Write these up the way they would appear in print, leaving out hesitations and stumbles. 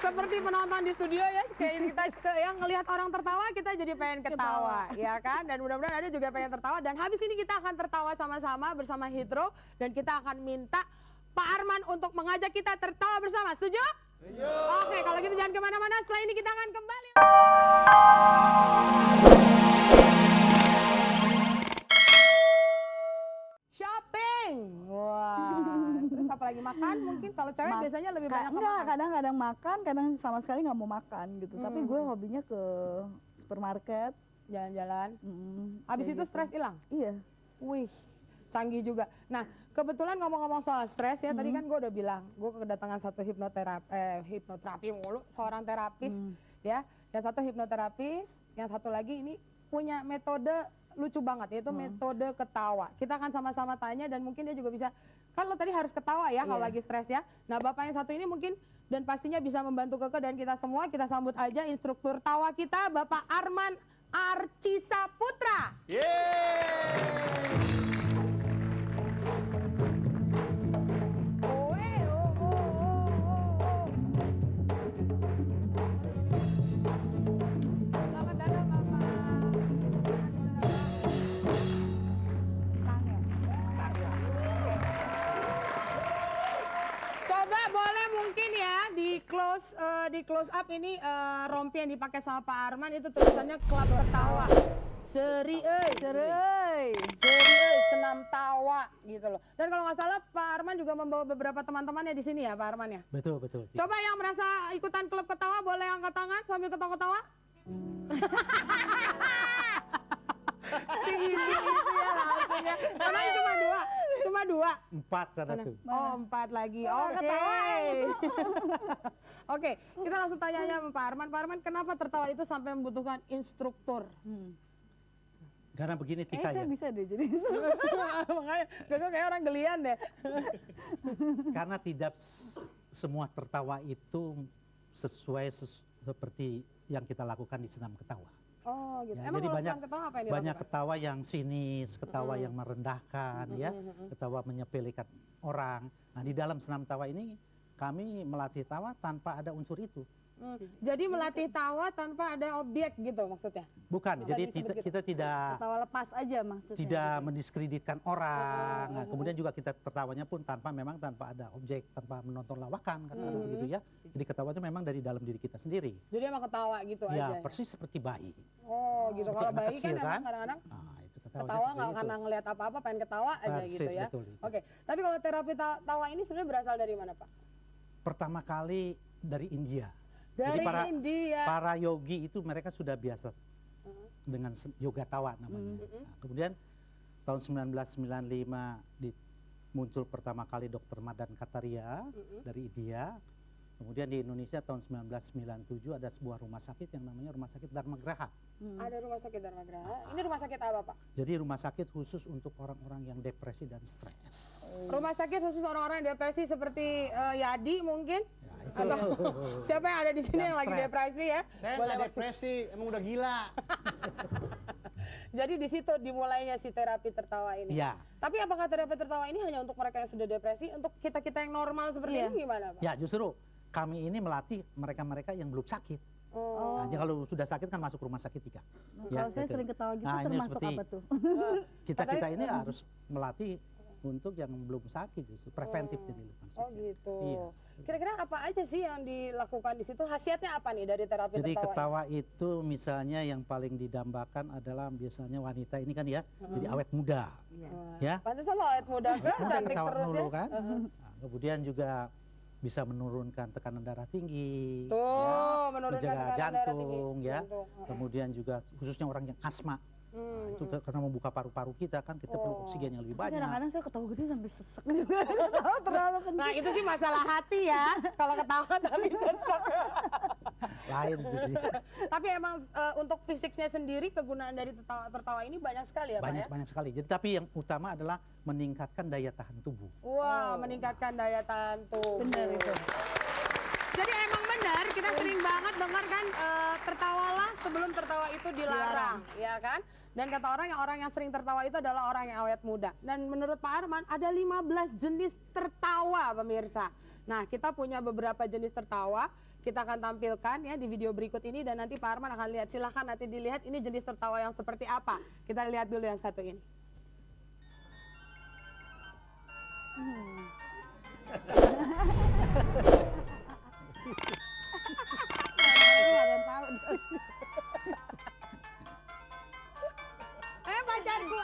Seperti penonton di studio ya, kayak kita yang ngelihat orang tertawa kita jadi pengen ketawa, ya kan? Dan mudah-mudahan ada juga pengen tertawa. Dan habis ini kita akan tertawa sama-sama bersama Hidro dan kita akan minta Pak Arman untuk mengajak kita tertawa bersama. Setuju? Setuju. Oke, kalau gitu jangan kemana-mana. Setelah ini kita akan kembali. Shopping. Wah, terus apa lagi makan? Mungkin kalau cewek biasanya lebih banyak Enggak, makan. kadang-kadang makan, kadang sama sekali nggak mau makan gitu. Tapi gue hobinya ke supermarket. Jalan-jalan. Kayak Habis itu gitu. stres hilang. Iya. Wih, canggih juga. Nah, kebetulan ngomong-ngomong soal stres ya, tadi kan gue udah bilang, gue kedatangan satu hipnoterapi mulu, seorang terapis ya. Yang satu hipnoterapis, yang satu lagi ini punya metode lucu banget, yaitu metode ketawa. Kita akan sama-sama tanya dan mungkin dia juga bisa, kan lo tadi harus ketawa ya kalau lagi stres ya. Nah, Bapak yang satu ini mungkin dan pastinya bisa membantu Keke dan kita semua. Kita sambut aja instruktur tawa kita, Bapak Arman Archisaputra. Selamat datang, Bapak. Coba boleh mungkin ya di close up ini rompi yang dipakai sama Pak Arman itu tulisannya Klub Ketawa. Seri senam tawa gitu loh. Dan kalau nggak salah Pak Arman juga membawa beberapa teman-temannya di sini ya Pak Arman ya. Betul, betul. Coba yang merasa ikutan klub ketawa boleh angkat tangan sambil ketawa-ketawa. Si ini itu ya langsungnya. Karena cuma dua. 4 sana tuh. Oh, 4 lagi. Oke. Oke, kita langsung tanya aja sama Pak Arman. Pak Arman, kenapa tertawa itu sampai membutuhkan instruktur? Karena begini Tika ya. Saya bisa deh jadi. Makanya Keke kayak orang gelian deh. Karena tidak semua tertawa itu sesuai seperti yang kita lakukan di senam ketawa. Oh gitu. Ya, Emang jadi kalau banyak senam ketawa apa yang banyak dilakukan? ketawa yang sinis, ketawa yang merendahkan ya, ketawa menyepelekan orang. Nah, di dalam senam tawa ini kami melatih tawa tanpa ada unsur itu. Jadi melatih tawa tanpa ada objek gitu maksudnya? Bukan, jadi kita tidak Ketawa lepas aja maksudnya. tidak mendiskreditkan orang. Nah, kemudian juga kita tertawanya pun tanpa ada objek, tanpa menonton lawakan kata orang begitu ya. Jadi ketawanya memang dari dalam diri kita sendiri. Jadi emang ketawa gitu Ya, aja? persis seperti bayi. Oh gitu. Seperti Kalau anak bayi kecil, kan kan? emang kadang-kadang Nah, itu ketawa nggak seperti karena itu. ngelihat apa-apa, pengen ketawa aja Persis, gitu ya? betul itu. Oke, tapi kalau terapi tawa ini sebenarnya berasal dari mana Pak? Pertama kali dari India. Dari Jadi India. para yogi itu mereka sudah biasa dengan yoga tawa namanya. Nah, kemudian tahun 1995 muncul pertama kali Dr. Madan Kataria dari India. Kemudian di Indonesia tahun 1997 ada sebuah rumah sakit yang namanya Rumah Sakit Dharma Graha. Ada rumah sakit Dharma Graha. Ini rumah sakit apa Pak? Jadi rumah sakit khusus untuk orang-orang yang depresi dan stres. Rumah sakit khusus orang-orang yang depresi seperti Yadi mungkin? Ya, itu. Atau siapa yang ada di sini yang lagi stres. depresi ya? Saya nggak depresi, emang udah gila. Jadi di situ dimulainya si terapi tertawa ini. Iya. Tapi apakah terapi tertawa ini hanya untuk mereka yang sudah depresi? Untuk kita-kita yang normal seperti ini gimana Pak? Ya, justru kami ini melatih mereka-mereka yang belum sakit. Oh. Nah, kalau sudah sakit kan masuk rumah sakit Tika. Kalau saya gitu. sering ketawa gitu Nah, ini termasuk seperti apa tuh? Kita ini harus melatih untuk yang belum sakit justru preventif jadi maksudnya. Oh gitu. Iya. Kira-kira apa aja sih yang dilakukan di situ? Khasiatnya apa nih dari terapi Jadi tertawa ketawa itu misalnya yang paling didambakan adalah biasanya wanita ini kan ya, jadi awet muda. ini? Ya. Pantesan lo awet muda kan, Muda cantik ketawa terus mulu ya. kan. Nah, kemudian juga bisa menurunkan tekanan darah tinggi. Tuh, menurunkan menjaga tekanan darah tinggi. jantung ya. Jantung. Kemudian juga khususnya orang yang asma. Nah, itu karena membuka paru-paru kita kan kita perlu oksigen yang lebih banyak. Kadang-kadang saya ketawa gede sampai sesek juga. Ketawa terlalu kencang. Nah itu sih masalah hati ya, kalau ketawa tapi sesek. Lain itu sih. Tapi emang untuk fisiknya sendiri kegunaan dari tertawa ini banyak sekali ya Pak ya? Banyak sekali. Jadi tapi yang utama adalah meningkatkan daya tahan tubuh. Wah, meningkatkan daya tahan tubuh. Benar itu. Jadi emang benar kita sering banget dengar kan tertawalah sebelum tertawa itu dilarang, ya kan? Dan kata orang yang sering tertawa itu adalah orang yang awet muda. Dan menurut Pak Arman ada 15 jenis tertawa pemirsa. Nah, kita punya beberapa jenis tertawa. Kita akan tampilkan ya di video berikut ini dan nanti Pak Arman akan lihat. Silahkan nanti dilihat ini jenis tertawa yang seperti apa. Kita lihat dulu yang satu ini. Nggak ada yang tahu. Pacarku.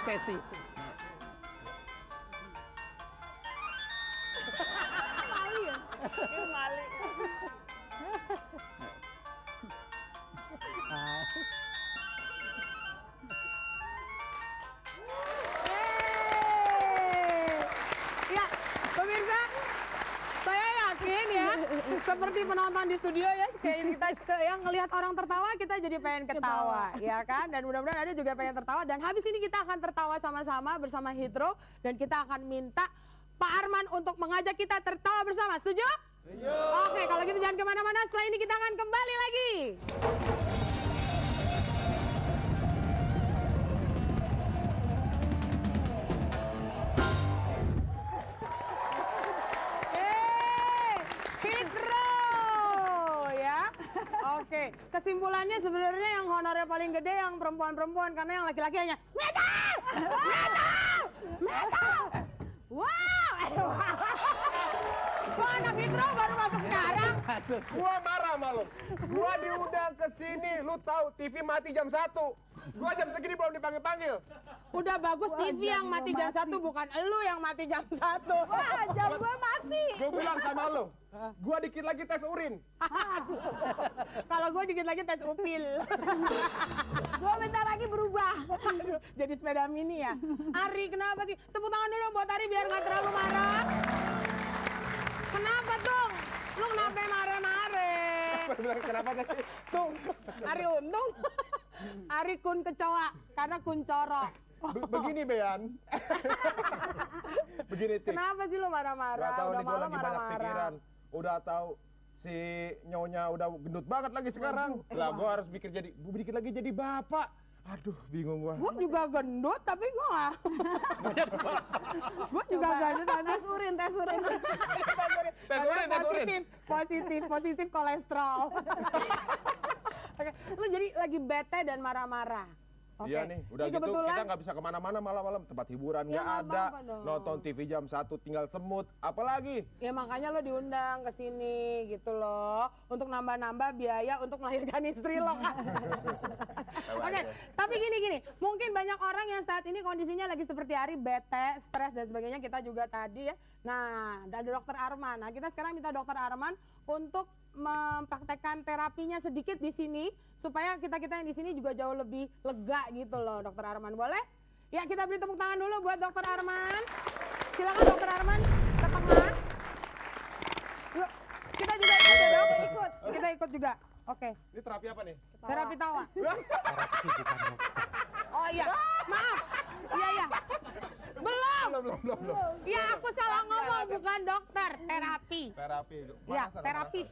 Tesi. Ah, Ya, pemirsa, saya yakin ya, seperti penonton di studio ya, kayak kita yang ngelihat orang tertawa, kita jadi pengen ketawa, ya kan? Dan mudah-mudahan ada juga pengen tertawa. Dan habis ini kita akan tertawa sama-sama bersama Hidro, dan kita akan minta Pak Arman untuk mengajak kita tertawa bersama. Setuju? Setuju. Oke, kalau gitu jangan kemana-mana. Setelah ini kita akan kembali lagi. Hidro ya. Oke, kesimpulannya sebenarnya yang honornya paling gede yang perempuan-perempuan karena yang laki-laki hanya metal, metal, metal. Wow, aduh. Kok anak Hidro baru masuk sekarang? masuk. Gua marah sama lu. Gua diundang ke sini, lu tahu TV mati jam 1. Gua jam segini belum dipanggil-panggil. Udah bagus Wah, TV yang jam mati gua jam mati. 1 bukan elu yang mati jam 1. Wah, jam gua mati. Gua bilang sama lu, gua dikit lagi tes urin. Kalau gue dikit lagi tes upil. Gua bentar lagi berubah. Aduh, jadi sepeda mini ya. Ari, kenapa sih? Tepuk tangan dulu buat Ari biar nggak terlalu marah. Kenapa dong? Lu kenapa marah-marah? Bilang kenapa tadi? Tuh, Ari untung. Ari kun kecoa karena kun corok. Begini Bean. Begini Tik. Kenapa sih lu marah-marah? Gak tahu Udah nih gua malam lagi banyak pikiran. Udah tahu si nyonya udah gendut banget lagi sekarang. Lah gua harus mikir jadi, gua dikit lagi jadi bapak. Aduh, bingung gua. Gue juga gendut tapi gue nggak. Gue juga gendut tapi Tes urin, tes urin. Tes urin, tes urin. positif kolesterol. Oke, lu jadi lagi bete dan marah-marah. Oke. Iya nih, udah Ini gitu kebetulan kita nggak bisa kemana-mana malam-malam, tempat hiburan Ya, nggak nggak ada, apa-apa dong. nonton TV jam 1 tinggal semut, apalagi? ya makanya lo diundang ke sini gitu loh untuk nambah-nambah biaya untuk melahirkan istri lo kan. Oke, tapi gini, mungkin banyak orang yang saat ini kondisinya lagi seperti Ari, bete, stres dan sebagainya. Kita juga tadi ya. Nah, ada Dokter Arman. Nah, kita sekarang minta Dokter Arman untuk mempraktekkan terapinya sedikit di sini supaya kita yang di sini juga jauh lebih lega gitu loh, Dokter Arman. Boleh? Ya, kita beri tepuk tangan dulu buat Dokter Arman. Silakan Dokter Arman ke tengah. Yuk, kita juga ikut ya dok, ikut. Kita ikut juga. Oke, Ini terapi apa nih? terapi tawa. Terapi bukan dokter. Oh iya, maaf. Iya. Belum. Belum. Ya, aku salah ngomong, bukan dokter, terapi. Terapi. Ya, terapis.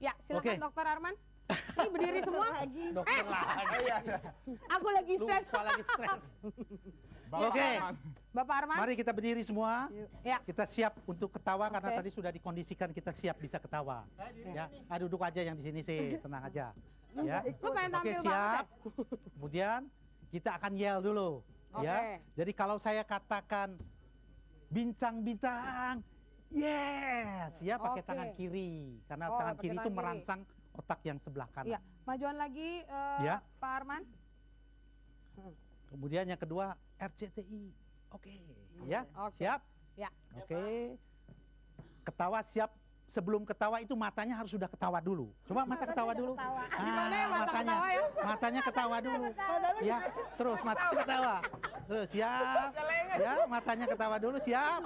Ya, silakan Oke. Dokter Arman. Ini berdiri semua. Dokter lagi. Iya. Aku lagi stres. Lupa lagi stres. Bapak Oke. Arman. Bapak Arman. Mari kita berdiri semua. Ya. Kita siap untuk ketawa karena Oke. tadi sudah dikondisikan kita siap bisa ketawa. Ya, duduk aja yang di sini sih, tenang aja. Ya. Lu pengen Oke, tampil siap. banget. Kemudian kita akan yell dulu, ya. Oke. Jadi kalau saya katakan bintang-bintang, yes, ya pakai Oke. tangan kiri karena Oh, tangan pakai kiri itu tangan kiri. merangsang otak yang sebelah kanan. Ya, majuan lagi Ya. Pak Arman. Kemudian yang kedua RCTI. Oke, ya. Oke. Siap? Ya. Oke. Ketawa siap. Sebelum ketawa itu matanya harus sudah ketawa dulu. Coba mata ketawa dulu. Gimana ya mata matanya, ketawa ya? matanya ketawa dulu. Ya, terus mata ketawa. Terus siap. Ya, matanya ketawa dulu, siap.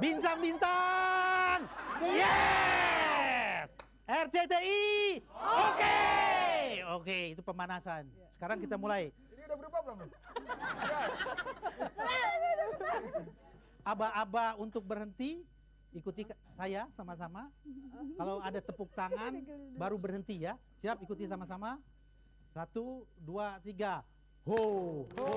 Bintang-bintang. Yes! RCTI. Oke. Oke, itu pemanasan. Sekarang kita mulai. Ini udah berubah belum? aba-aba untuk berhenti, ikuti saya sama-sama. Kalau ada tepuk tangan, baru berhenti ya. Siap, ikuti sama-sama. 1, 2, 3. Ho, ho.